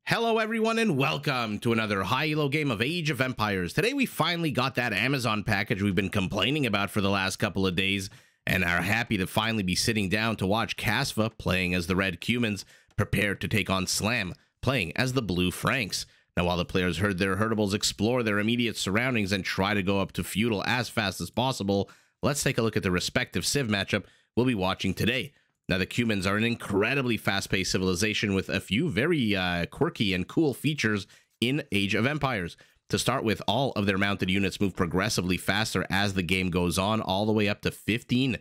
Hello everyone and welcome to another high-elo game of Age of Empires. Today we finally got that Amazon package we've been complaining about for the last couple of days and are happy to finally be sitting down to watch Kasva playing as the red Cumans, prepared to take on Slam playing as the blue Franks. Now while the players heard their herdables explore their immediate surroundings and try to go up to Feudal as fast as possible, let's take a look at the respective Civ matchup we'll be watching today. Now, the Cumans are an incredibly fast-paced civilization with a few very quirky and cool features in Age of Empires. To start with, all of their mounted units move progressively faster as the game goes on, all the way up to 15%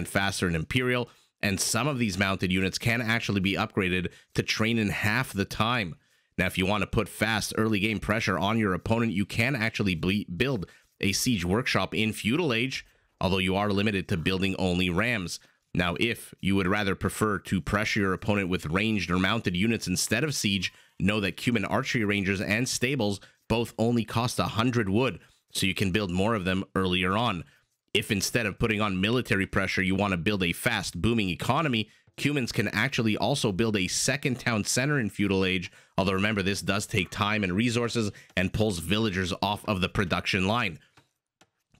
faster in Imperial, and some of these mounted units can actually be upgraded to train in half the time. Now, if you want to put fast early game pressure on your opponent, you can actually build a siege workshop in Feudal Age, although you are limited to building only rams. Now, if you would rather prefer to pressure your opponent with ranged or mounted units instead of siege, know that Cuman archery rangers and stables both only cost 100 wood, so you can build more of them earlier on. If instead of putting on military pressure, you want to build a fast, booming economy, Cumans can actually also build a second town center in Feudal Age, although remember, this does take time and resources and pulls villagers off of the production line.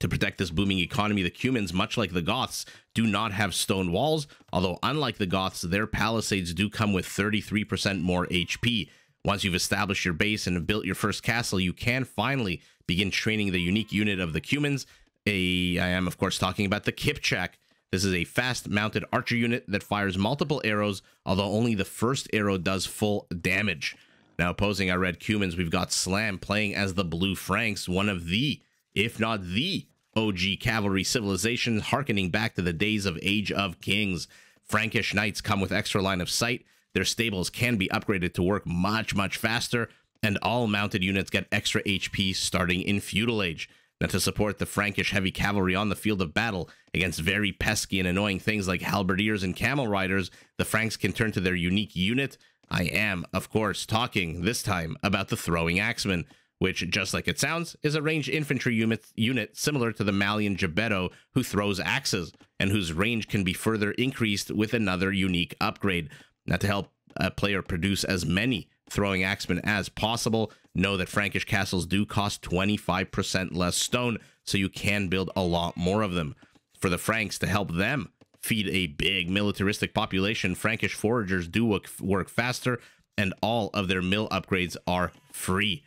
To protect this booming economy, the Cumans, much like the Goths, do not have stone walls, although unlike the Goths, their palisades do come with 33% more HP. Once you've established your base and have built your first castle, you can finally begin training the unique unit of the Cumans. I am, of course, talking about the Kipchak. This is a fast-mounted archer unit that fires multiple arrows, although only the first arrow does full damage. Now, opposing our red Cumans, we've got Slam playing as the blue Franks, one of the, if not the, OG cavalry civilization, harkening back to the days of Age of Kings. Frankish knights come with extra line of sight, their stables can be upgraded to work much faster, and all mounted units get extra HP starting in Feudal Age. Now, to support the Frankish heavy cavalry on the field of battle against very pesky and annoying things like halberdiers and camel riders, the Franks can turn to their unique unit. I am, of course, talking this time about the Throwing Axeman, which, just like it sounds, is a ranged infantry unit similar to the Malian Gebetto, who throws axes, and whose range can be further increased with another unique upgrade. Now, to help a player produce as many throwing axemen as possible, know that Frankish castles do cost 25% less stone, so you can build a lot more of them. For the Franks, to help them feed a big militaristic population, Frankish foragers do work faster, and all of their mill upgrades are free.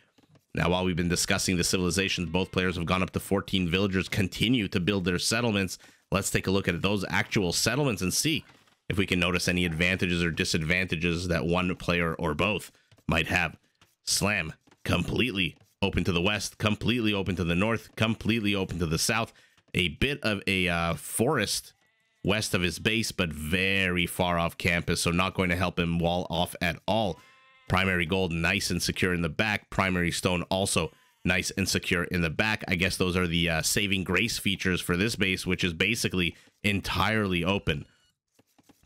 Now, while we've been discussing the civilizations, both players have gone up to 14 villagers, continue to build their settlements. Let's take a look at those actual settlements and see if we can notice any advantages or disadvantages that one player or both might have. Slam, completely open to the west, completely open to the north, completely open to the south. A bit of a forest west of his base, but very far off campus, so not going to help him wall off at all. Primary gold, nice and secure in the back. Primary stone, also nice and secure in the back. I guess those are the saving grace features for this base, which is basically entirely open.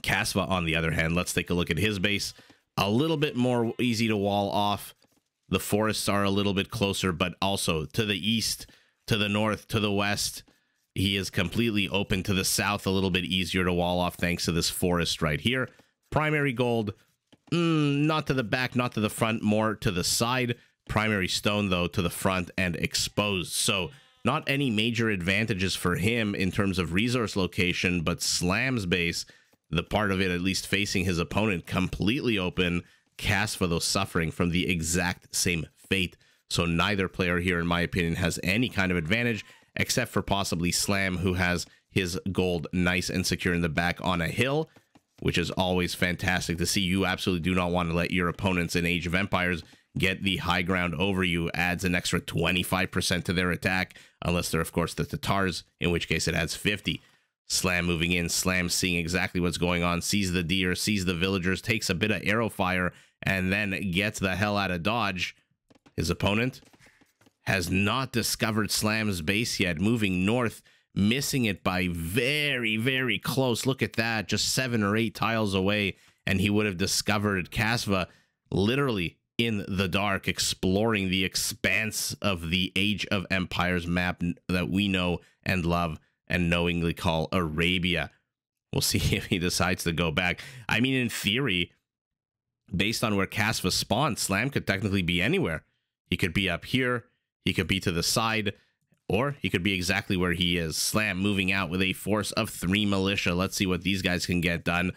Kasva, on the other hand, let's take a look at his base. A little bit more easy to wall off. The forests are a little bit closer, but also to the east, to the north, to the west. He is completely open. To the south, a little bit easier to wall off thanks to this forest right here. Primary gold, not to the back, not to the front, more to the side. Primary stone, though, to the front and exposed. So not any major advantages for him in terms of resource location, but Slam's base, the part of it at least facing his opponent, completely open. Kasva, though, suffering from the exact same fate. So neither player here, in my opinion, has any kind of advantage, except for possibly Slam, who has his gold nice and secure in the back on a hill, which is always fantastic to see. You absolutely do not want to let your opponents in Age of Empires get the high ground over you. Adds an extra 25% to their attack, unless they're, of course, the Tatars, in which case it adds 50. Slam moving in, Slam seeing exactly what's going on, sees the deer, sees the villagers, takes a bit of arrow fire, and then gets the hell out of dodge. His opponent has not discovered Slam's base yet, moving north, missing it by very close. Look at that, just 7 or 8 tiles away, and he would have discovered Kasva literally in the dark, exploring the expanse of the Age of Empires map that we know and love and knowingly call Arabia. We'll see if he decides to go back. I mean, in theory, based on where Kasva spawned, Slam could technically be anywhere. He could be up here, he could be to the side, or he could be exactly where he is. Slam moving out with a force of 3 militia. Let's see what these guys can get done.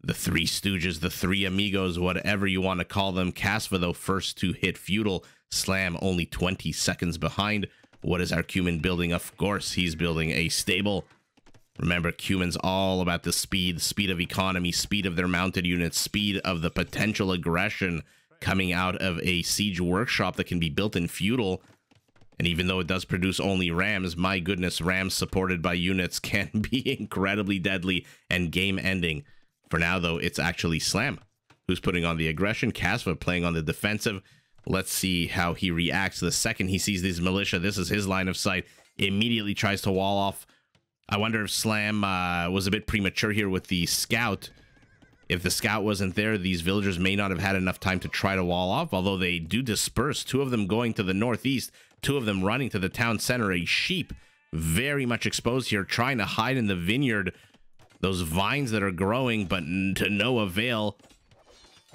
The 3 Stooges, the 3 Amigos, whatever you want to call them. Kasva, though, first to hit Feudal. Slam only 20 seconds behind. What is our Cuman building? Of course, he's building a stable. Remember, Cumans all about the speed of economy, speed of their mounted units, speed of the potential aggression coming out of a siege workshop that can be built in Feudal. And even though it does produce only rams, my goodness, rams supported by units can be incredibly deadly and game-ending. For now, though, it's actually Slam who's putting on the aggression. Kasva playing on the defensive. Let's see how he reacts the second he sees these militia. This is his line of sight. Immediately tries to wall off. I wonder if Slam was a bit premature here with the scout. If the scout wasn't there, these villagers may not have had enough time to try to wall off, although they do disperse. 2 of them going to the northeast, 2 of them running to the town center. A sheep very much exposed here, trying to hide in the vineyard. Those vines that are growing, but to no avail.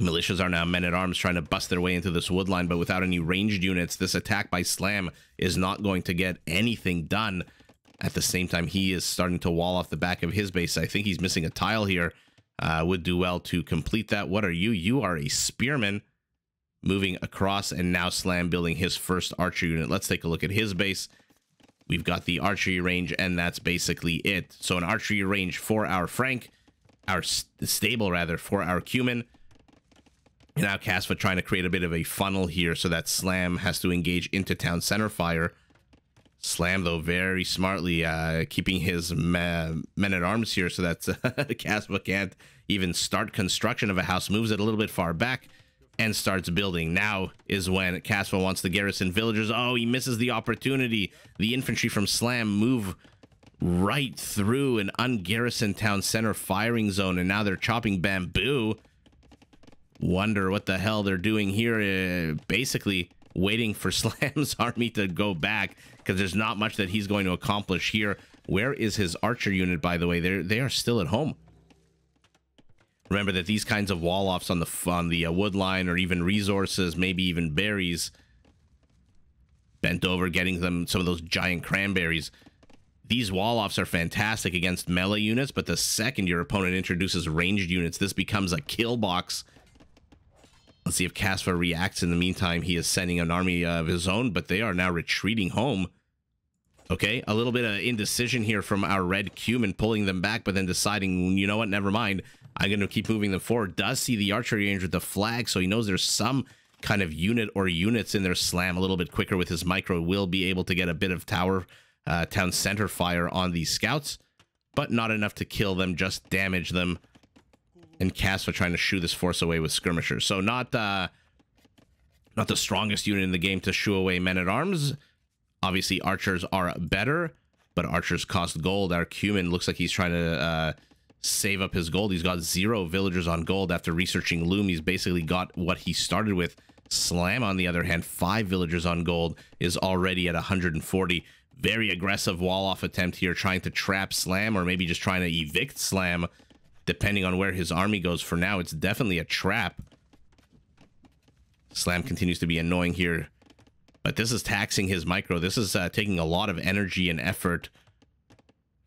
Militias are now men-at-arms trying to bust their way into this wood line, but without any ranged units, this attack by Slam is not going to get anything done. At the same time, he is starting to wall off the back of his base. I think he's missing a tile here. Would do well to complete that. What are you? You are a spearman moving across, and now Slam building his first archer unit. Let's take a look at his base. We've got the archery range, and that's basically it. So an archery range for our Frank, our stable rather, for our Cuman. And now Kasva trying to create a bit of a funnel here so that Slam has to engage into town center fire. Slam, though, very smartly keeping his men-at-arms here so that Kasva can't even start construction of a house. Moves it a little bit far back and starts building. Now is when Kasva wants to garrison villagers. Oh, he misses the opportunity. The infantry from Slam move right through an ungarrisoned town center firing zone, and now they're chopping bamboo. Wonder what the hell they're doing here. Basically waiting for Slam's army to go back, because there's not much that he's going to accomplish here. Where is his archer unit, by the way? They are still at home. Remember that these kinds of wall-offs on the wood line, or even resources, maybe even berries, bent over, getting them some of those giant cranberries. These wall-offs are fantastic against melee units, but the second your opponent introduces ranged units, this becomes a kill box. Let's see if Kasva reacts. In the meantime, he is sending an army of his own, but they are now retreating home. Okay, a little bit of indecision here from our red Cuman, pulling them back, but then deciding, you know what, never mind. I'm going to keep moving them forward. Does see the archery range with the flag, so he knows there's some kind of unit or units in their Slam. A little bit quicker with his micro, will be able to get a bit of town center fire on these scouts, but not enough to kill them, just damage them. And Kasva trying to shoo this force away with skirmishers. So not the strongest unit in the game to shoo away men-at-arms. Obviously, archers are better, but archers cost gold. Our Cuman looks like he's trying to save up his gold. He's got 0 villagers on gold. After researching Loom, he's basically got what he started with. Slam, on the other hand, 5 villagers on gold, is already at 140. Very aggressive wall-off attempt here, trying to trap Slam, or maybe just trying to evict Slam, depending on where his army goes. For now, it's definitely a trap. Slam continues to be annoying here, but this is taxing his micro. This is taking a lot of energy and effort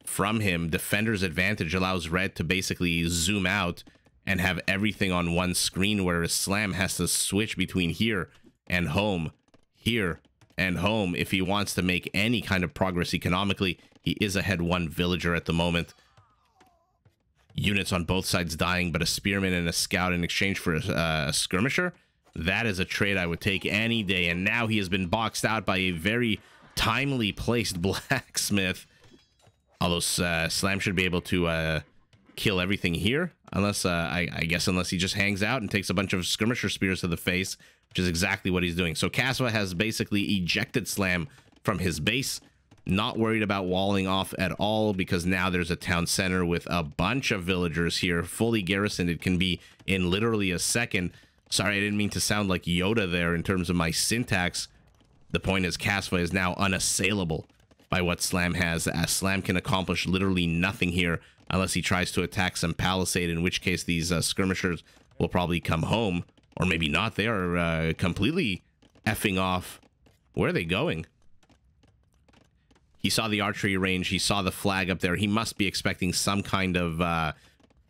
from him. Defender's advantage allows red to basically zoom out and have everything on one screen, whereas Slam has to switch between here and home, here and home, if he wants to make any kind of progress economically. He is ahead 1 villager at the moment. Units on both sides dying, but a spearman and a scout in exchange for a skirmisher. That is a trade I would take any day. And now he has been boxed out by a very timely placed blacksmith. Although Slam should be able to kill everything here, unless I guess unless he just hangs out and takes a bunch of skirmisher spears to the face, which is exactly what he's doing. So Kasva has basically ejected Slam from his base. Not worried about walling off at all, because now there's a town center with a bunch of villagers here, fully garrisoned. It can be in literally a second. Sorry, I didn't mean to sound like Yoda there in terms of my syntax. The point is, Kasva is now unassailable by what Slam has, as Slam can accomplish literally nothing here unless he tries to attack some palisade, in which case these skirmishers will probably come home. Or maybe not. They are completely effing off. Where are they going? He saw the archery range. He saw the flag up there. He must be expecting some kind of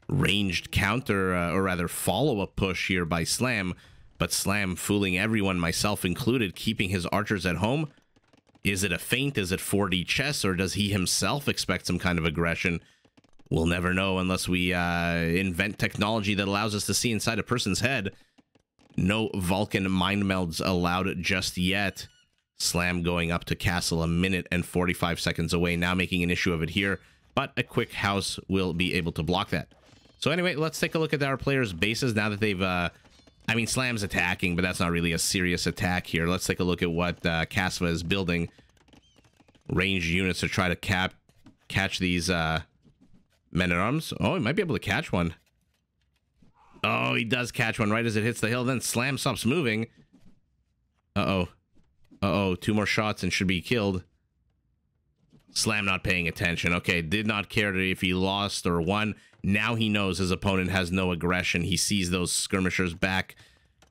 ranged counter, or rather follow-up push here by Slam. But Slam fooling everyone, myself included, keeping his archers at home. Is it a feint? Is it 4D chess? Or does he himself expect some kind of aggression? We'll never know unless we invent technology that allows us to see inside a person's head. No Vulcan mind melds allowed just yet. Slam going up to castle a minute and 45 seconds away, now making an issue of it here, but a quick house will be able to block that. So anyway, let's take a look at our players' bases now that they've... I mean, Slam's attacking, but that's not really a serious attack here. Let's take a look at what Kasva is building. Ranged units to try to catch these men-at-arms. Oh, he might be able to catch one. Oh, he does catch one right as it hits the hill. Then Slam stops moving. Uh-oh. Uh-oh, 2 more shots and should be killed. Slam not paying attention. Okay, did not care if he lost or won. Now he knows his opponent has no aggression. He sees those skirmishers back.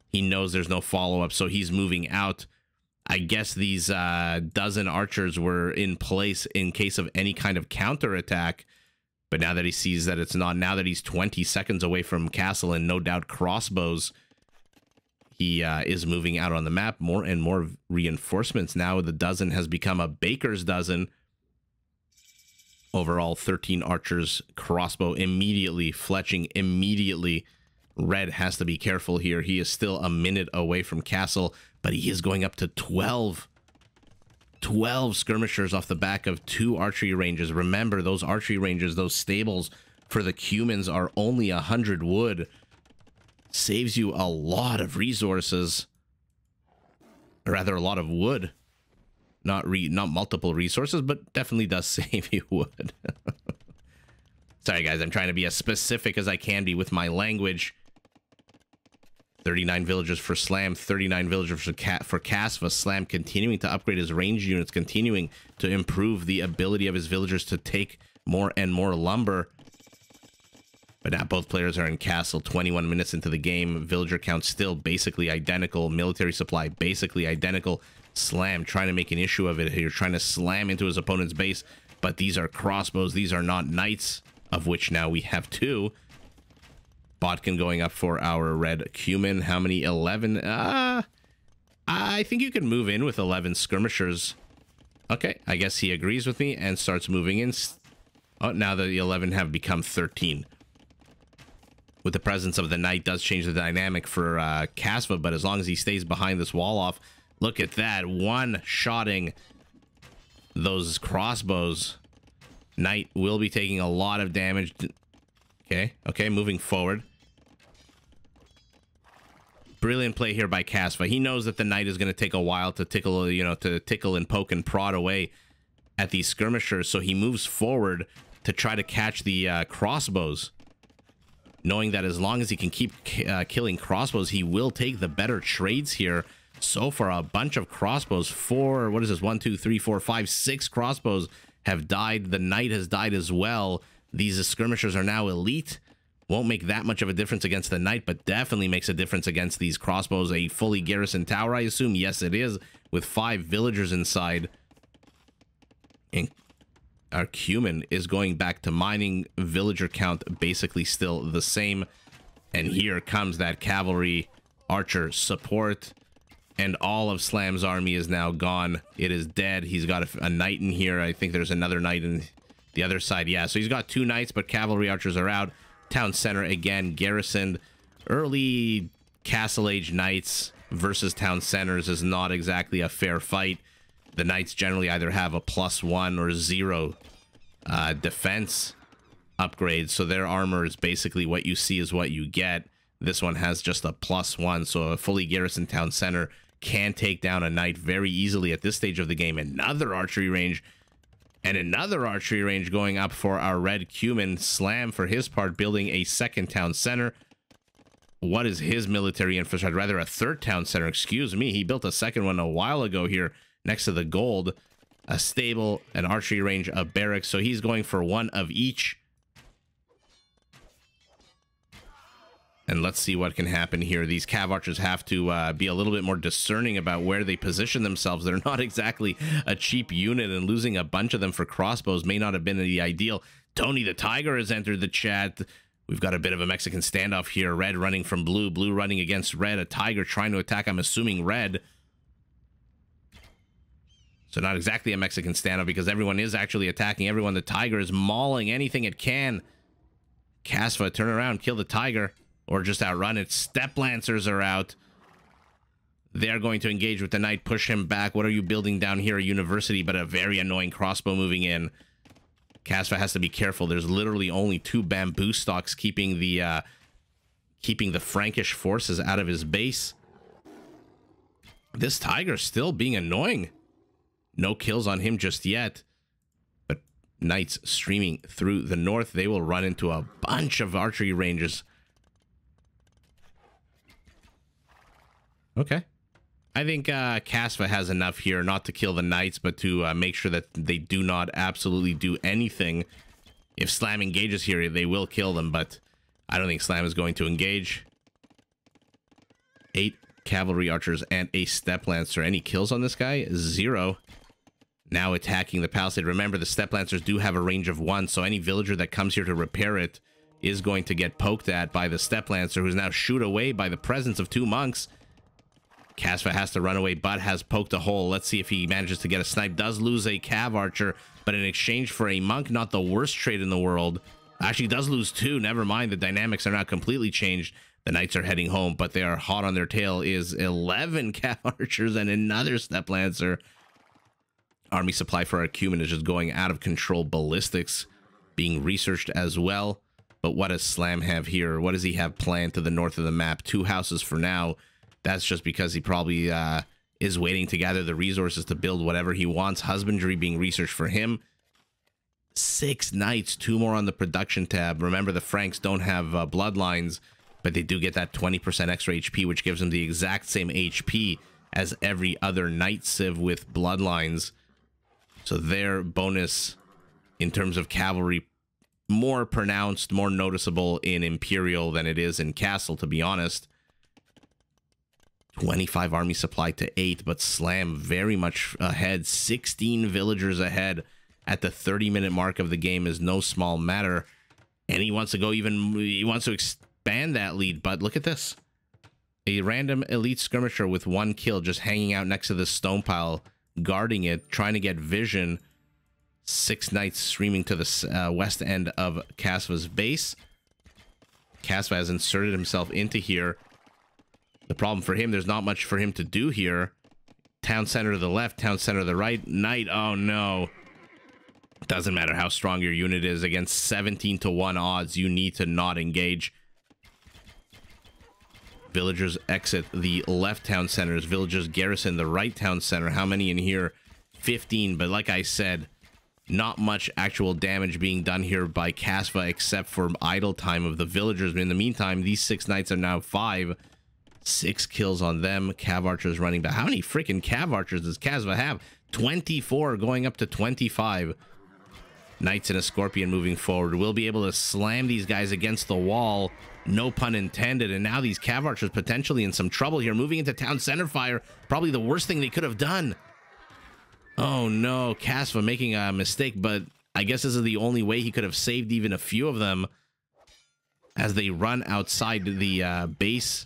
He knows there's no follow-up, so he's moving out. I guess these dozen archers were in place in case of any kind of counterattack. But now that he sees that it's not, now that he's 20 seconds away from castle and no doubt crossbows, he is moving out on the map. More and more reinforcements. Now the dozen has become a baker's dozen. Overall, 13 archers, crossbow immediately, fletching immediately. Red has to be careful here. He is still a minute away from castle, but he is going up to 12 skirmishers off the back of 2 archery ranges. Remember, those archery ranges, those stables for the Cumans are only 100 wood. Saves you a lot of resources. Or rather, a lot of wood. Not multiple resources, but definitely does save you wood. Sorry, guys. I'm trying to be as specific as I can be with my language. 39 villagers for Slam, 39 villagers for Kasva. Slam continuing to upgrade his range units, continuing to improve the ability of his villagers to take more and more lumber. But now both players are in castle, 21 minutes into the game. Villager count still basically identical. Military supply basically identical. Slam trying to make an issue of it here, trying to slam into his opponent's base. But these are crossbows. These are not knights, of which now we have 2. Botkin going up for our red Cuman. How many? 11? I think you can move in with 11 skirmishers. Okay, I guess he agrees with me and starts moving in. Oh, now the 11 have become 13. With the presence of the knight does change the dynamic for Kasva, but as long as he stays behind this wall off, look at that. One-shotting those crossbows. Knight will be taking a lot of damage. Okay, moving forward. Brilliant play here by Kasva. He knows that the knight is going to take a while to tickle, to tickle and poke and prod away at these skirmishers, so he moves forward to try to catch the crossbows. Knowing that as long as he can keep killing crossbows, he will take the better trades here. So far, a bunch of crossbows. 4, what is this? 1, 2, 3, 4, 5, 6 crossbows have died. The knight has died as well. These skirmishers are now elite. Won't make that much of a difference against the knight, but definitely makes a difference against these crossbows. A fully garrisoned tower, I assume. Yes, it is, with 5 villagers inside. And our Cuman is going back to mining. Villager count basically still the same. And here comes that cavalry archer support. And all of Slam's army is now gone. It is dead. He's got a knight in here. I think there's another knight in the other side. Yeah, so he's got 2 knights, but cavalry archers are out. Town center again garrisoned. Early Castle Age knights versus town centers is not exactly a fair fight. The knights generally either have a +1 or 0 defense upgrade, so their armor is basically what you see is what you get. This one has just a +1, so a fully garrisoned town center can take down a knight very easily at this stage of the game. Another archery range, and another archery range going up for our red Cuman. Slam, for his part, building a 2nd town center. What is his military infrastructure? Rather, a 3rd town center. Excuse me. He built a 2nd one a while ago here next to the gold. A stable, an archery range, a barracks. So he's going for 1 of each. And let's see what can happen here. These Cav Archers have to be a little bit more discerning about where they position themselves. They're not exactly a cheap unit, and losing a bunch of them for crossbows may not have been the ideal. Tony the Tiger has entered the chat. We've got a bit of a Mexican standoff here. Red running from blue, blue running against red. A Tiger trying to attack, I'm assuming, red. So not exactly a Mexican standoff because everyone is actually attacking everyone. The Tiger is mauling anything it can. Kasva, turn around, kill the Tiger. Or just outrun it. Step Lancers are out. They're going to engage with the Knight, push him back. What are you building down here? A university, but a very annoying crossbow moving in. Kasva has to be careful. There's literally only 2 bamboo stalks keeping the Frankish forces out of his base. This Tiger's still being annoying. No kills on him just yet. But Knights streaming through the north. They will run into a bunch of archery ranges. Okay. I think Kasva has enough here not to kill the Knights, but to make sure that they do not absolutely do anything. If Slam engages here, they will kill them, but I don't think Slam is going to engage. 8 cavalry archers and a step lancer. Any kills on this guy? 0. Now attacking the palisade. Remember, the step lancers do have a range of 1, so any villager that comes here to repair it is going to get poked at by the step lancer, who's now shooed away by the presence of 2 monks. Kasva has to run away, but has poked a hole. Let's see if he manages to get a snipe. Does lose a Cav Archer, but in exchange for a monk, not the worst trade in the world. Actually does lose 2. Never mind, the dynamics are not completely changed. The Knights are heading home, but they are hot on their tail. Is 11 Cav Archers and another Step Lancer. Army supply for our Cuman is just going out of control. Ballistics being researched as well. But what does Slam have here? What does he have planned to the north of the map? 2 houses for now. That's just because he probably is waiting to gather the resources to build whatever he wants. Husbandry being researched for him. 6 Knights, 2 more on the production tab. Remember, the Franks don't have bloodlines, but they do get that 20% extra HP, which gives them the exact same HP as every other Knight Civ with bloodlines. So their bonus in terms of cavalry, more pronounced, more noticeable in Imperial than it is in Castle, to be honest. 25 army supply to 8, but Slam very much ahead. 16 villagers ahead at the 30-minute mark of the game is no small matter. And he wants to go he wants to expand that lead, but look at this. A random elite skirmisher with 1 kill just hanging out next to the stone pile, guarding it, trying to get vision. 6 Knights streaming to the west end of Kasva's base. Kasva has inserted himself into here. The problem for him, there's not much for him to do here. Town center to the left, town center to the right. Knight, oh no. Doesn't matter how strong your unit is. Against 17 to 1 odds, you need to not engage. Villagers exit the left town centers. Villagers garrison the right town center. How many in here? 15, but like I said, not much actual damage being done here by Kasva except for idle time of the villagers. But in the meantime, these 6 Knights are now 5. 6 kills on them. Cav Archers running back. How many freaking Cav Archers does Kasva have? 24 going up to 25. Knights and a Scorpion moving forward. We'll be able to slam these guys against the wall. No pun intended. And now these Cav Archers potentially in some trouble here. Moving into town center fire. Probably the worst thing they could have done. Oh no, Kasva making a mistake, but I guess this is the only way he could have saved even a few of them as they run outside the base.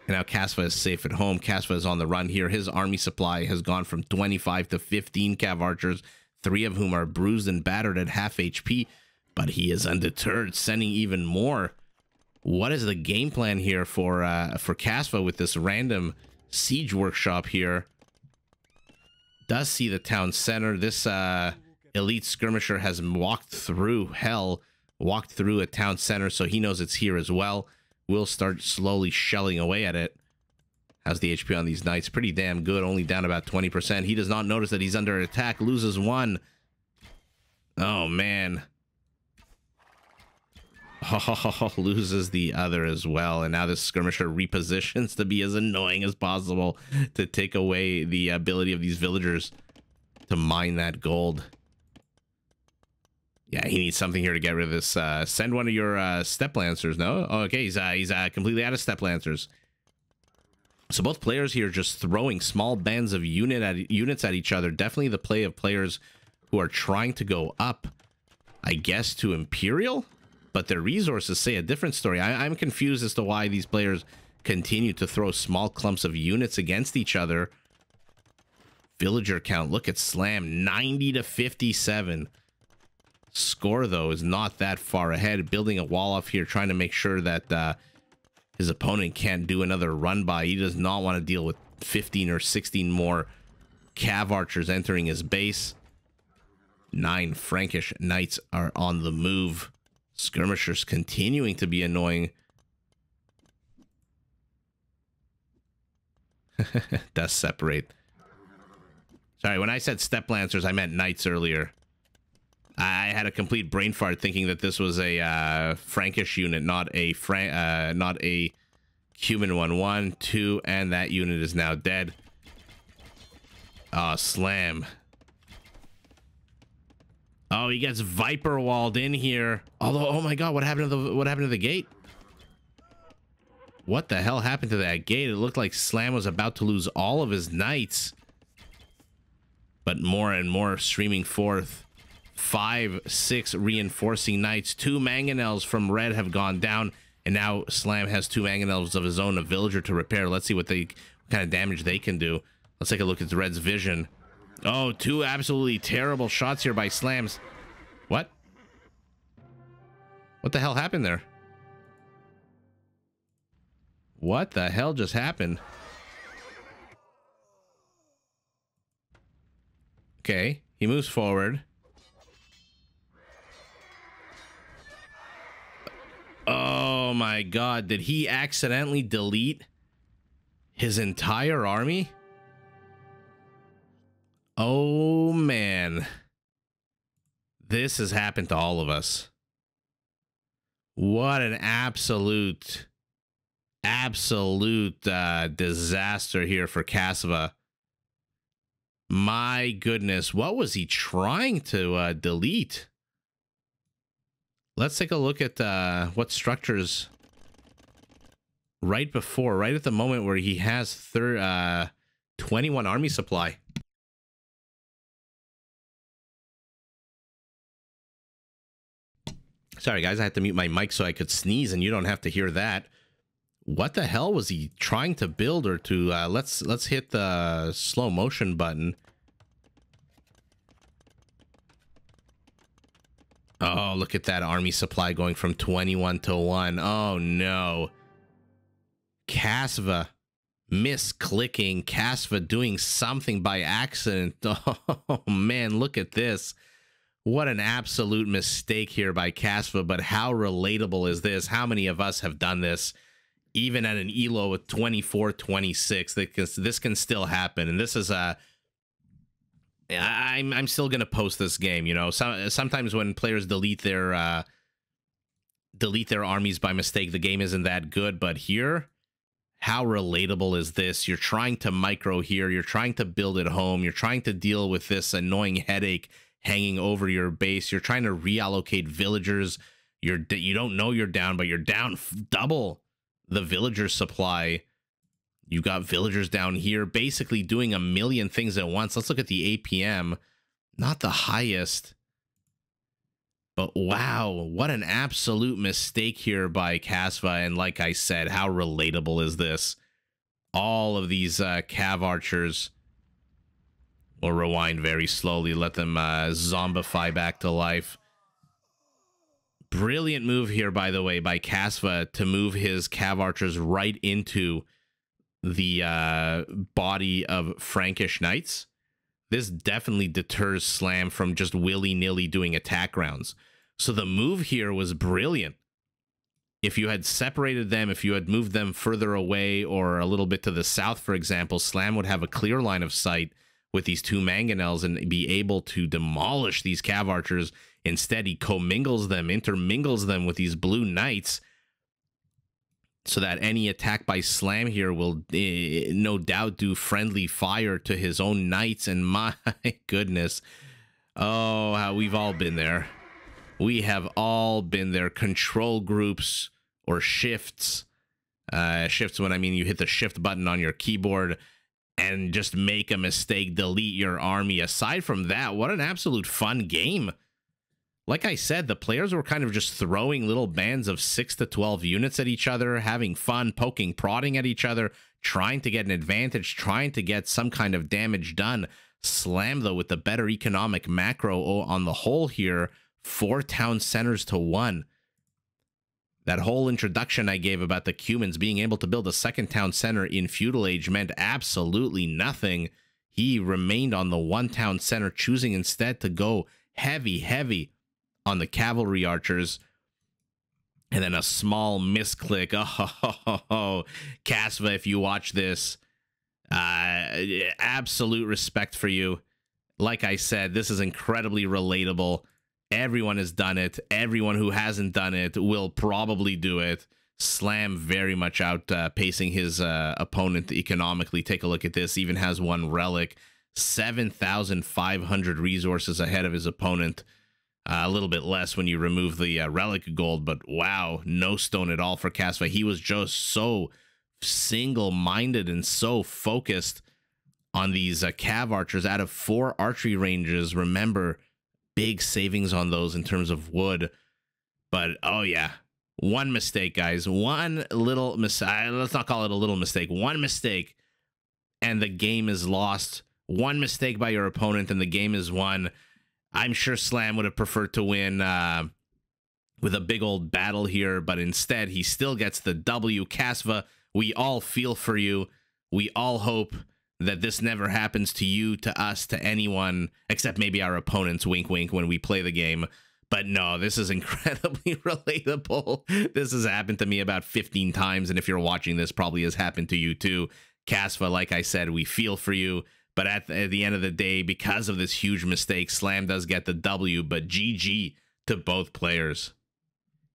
And now Kasva is safe at home. Kasva is on the run here. His army supply has gone from 25 to 15 Cav Archers, 3 of whom are bruised and battered at half HP, but he is undeterred, sending even more. What is the game plan here for Kasva with this random siege workshop here? Does see the town center. This elite skirmisher has walked through hell, walked through a town center, so he knows it's here as well. We'll start slowly shelling away at it. How's the HP on these Knights? Pretty damn good, only down about 20%. He does not notice that he's under attack, loses 1. Oh, man. Oh, loses the other as well. And now this skirmisher repositions to be as annoying as possible to take away the ability of these villagers to mine that gold. Yeah, he needs something here to get rid of this. Send one of your step lancers. No, oh, okay, he's completely out of step lancers. So both players here just throwing small bands of units at each other. Definitely the play of players who are trying to go up, I guess, to Imperial, but their resources say a different story. I'm confused as to why these players continue to throw small clumps of units against each other. Villager count, look at Slam, 90 to 57. Score, though, is not that far ahead. Building a wall off here, trying to make sure that his opponent can't do another run by. He does not want to deal with 15 or 16 more Cav Archers entering his base. 9 Frankish Knights are on the move. Skirmishers continuing to be annoying. Does separate. Sorry, when I said step lancers, I meant knights earlier. I had a complete brain fart thinking that this was a Frankish unit, not a Cuman one. 1, 2, and that unit is now dead. Oh, Slam. Oh, he gets Viper walled in here. Although, oh my God, what happened to the gate? What the hell happened to that gate? It looked like Slam was about to lose all of his knights. But more and more streaming forth. 5, 6 reinforcing knights. 2 mangonels from red have gone down. And now Slam has 2 mangonels of his own, a villager to repair. Let's see what kind of damage they can do. Let's take a look at red's vision. Oh, 2 absolutely terrible shots here by Slams. What? What the hell happened there? What the hell just happened? Okay, he moves forward. Oh my God, did he accidentally delete his entire army? Oh man. This has happened to all of us. What an absolute disaster here for Kasva. My goodness, what was he trying to delete? Let's take a look at what structures right at the moment where he has 21 army supply. Sorry guys, I had to mute my mic so I could sneeze and you don't have to hear that. What the hell was he trying to build or to let's hit the slow motion button. Oh, look at that army supply going from 21 to 1. Oh no. Kasva misclicking, Kasva doing something by accident. Oh man, look at this. What an absolute mistake here by Kasva, but how relatable is this? How many of us have done this? Even at an Elo with 24-26, this can still happen. And this is I'm still gonna post this game. You know, sometimes when players delete their armies by mistake, the game isn't that good. But here, how relatable is this? You're trying to micro here. You're trying to build it home. You're trying to deal with this annoying headache hanging over your base. You're trying to reallocate villagers. You don't know you're down, but you're down double the villager supply. You got villagers down here basically doing a million things at once. Let's look at the APM. Not the highest. But wow, what an absolute mistake here by Kasva. And like I said, how relatable is this? All of these Cav Archers. We'll rewind very slowly. Let them zombify back to life. Brilliant move here, by the way, by Kasva to move his Cav Archers right into the body of Frankish Knights. This definitely deters Slam from just willy-nilly doing attack rounds. So the move here was brilliant. If you had separated them, if you had moved them further away or a little bit to the south, for example, Slam would have a clear line of sight with these 2 mangonels and be able to demolish these Cav Archers. Instead, he commingles them, intermingles them with these blue knights, so that any attack by Slam here will no doubt do friendly fire to his own knights. And my goodness, oh, how we've all been there. We have all been there. Control groups or shifts. Shifts when I mean you hit the shift button on your keyboard and just make a mistake, delete your army. Aside from that, what an absolute fun game. Like I said, the players were kind of just throwing little bands of 6 to 12 units at each other, having fun, poking, prodding at each other, trying to get an advantage, trying to get some kind of damage done. Slam, though, with the better economic macro on the whole here, 4 town centers to 1. That whole introduction I gave about the Cumans being able to build a second town center in Feudal Age meant absolutely nothing. He remained on the 1 town center, choosing instead to go heavy on the cavalry archers. And then a small misclick. Oh, Kasva, if you watch this, absolute respect for you. Like I said, this is incredibly relatable. Everyone has done it. Everyone who hasn't done it will probably do it. Slam very much outpacing his opponent economically. Take a look at this. Even has 1 relic. 7,500 resources ahead of his opponent. A little bit less when you remove the relic gold, but wow, no stone at all for Kasva. He was just so single-minded and so focused on these cav archers. Out of 4 archery ranges, remember, big savings on those in terms of wood. But oh yeah, 1 mistake, guys. 1 little mistake. Let's not call it a little mistake. 1 mistake and the game is lost. 1 mistake by your opponent and the game is won. I'm sure Slam would have preferred to win with a big old battle here, but instead he still gets the W. Kasva, we all feel for you. We all hope that this never happens to you, to us, to anyone, except maybe our opponents, wink, wink, when we play the game. But no, this is incredibly relatable. This has happened to me about 15 times, and if you're watching this, probably has happened to you too. Kasva, like I said, we feel for you. But at the end of the day, because of this huge mistake, Slam does get the W, but GG to both players.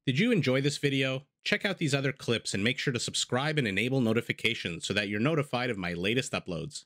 Did you enjoy this video? Check out these other clips and make sure to subscribe and enable notifications so that you're notified of my latest uploads.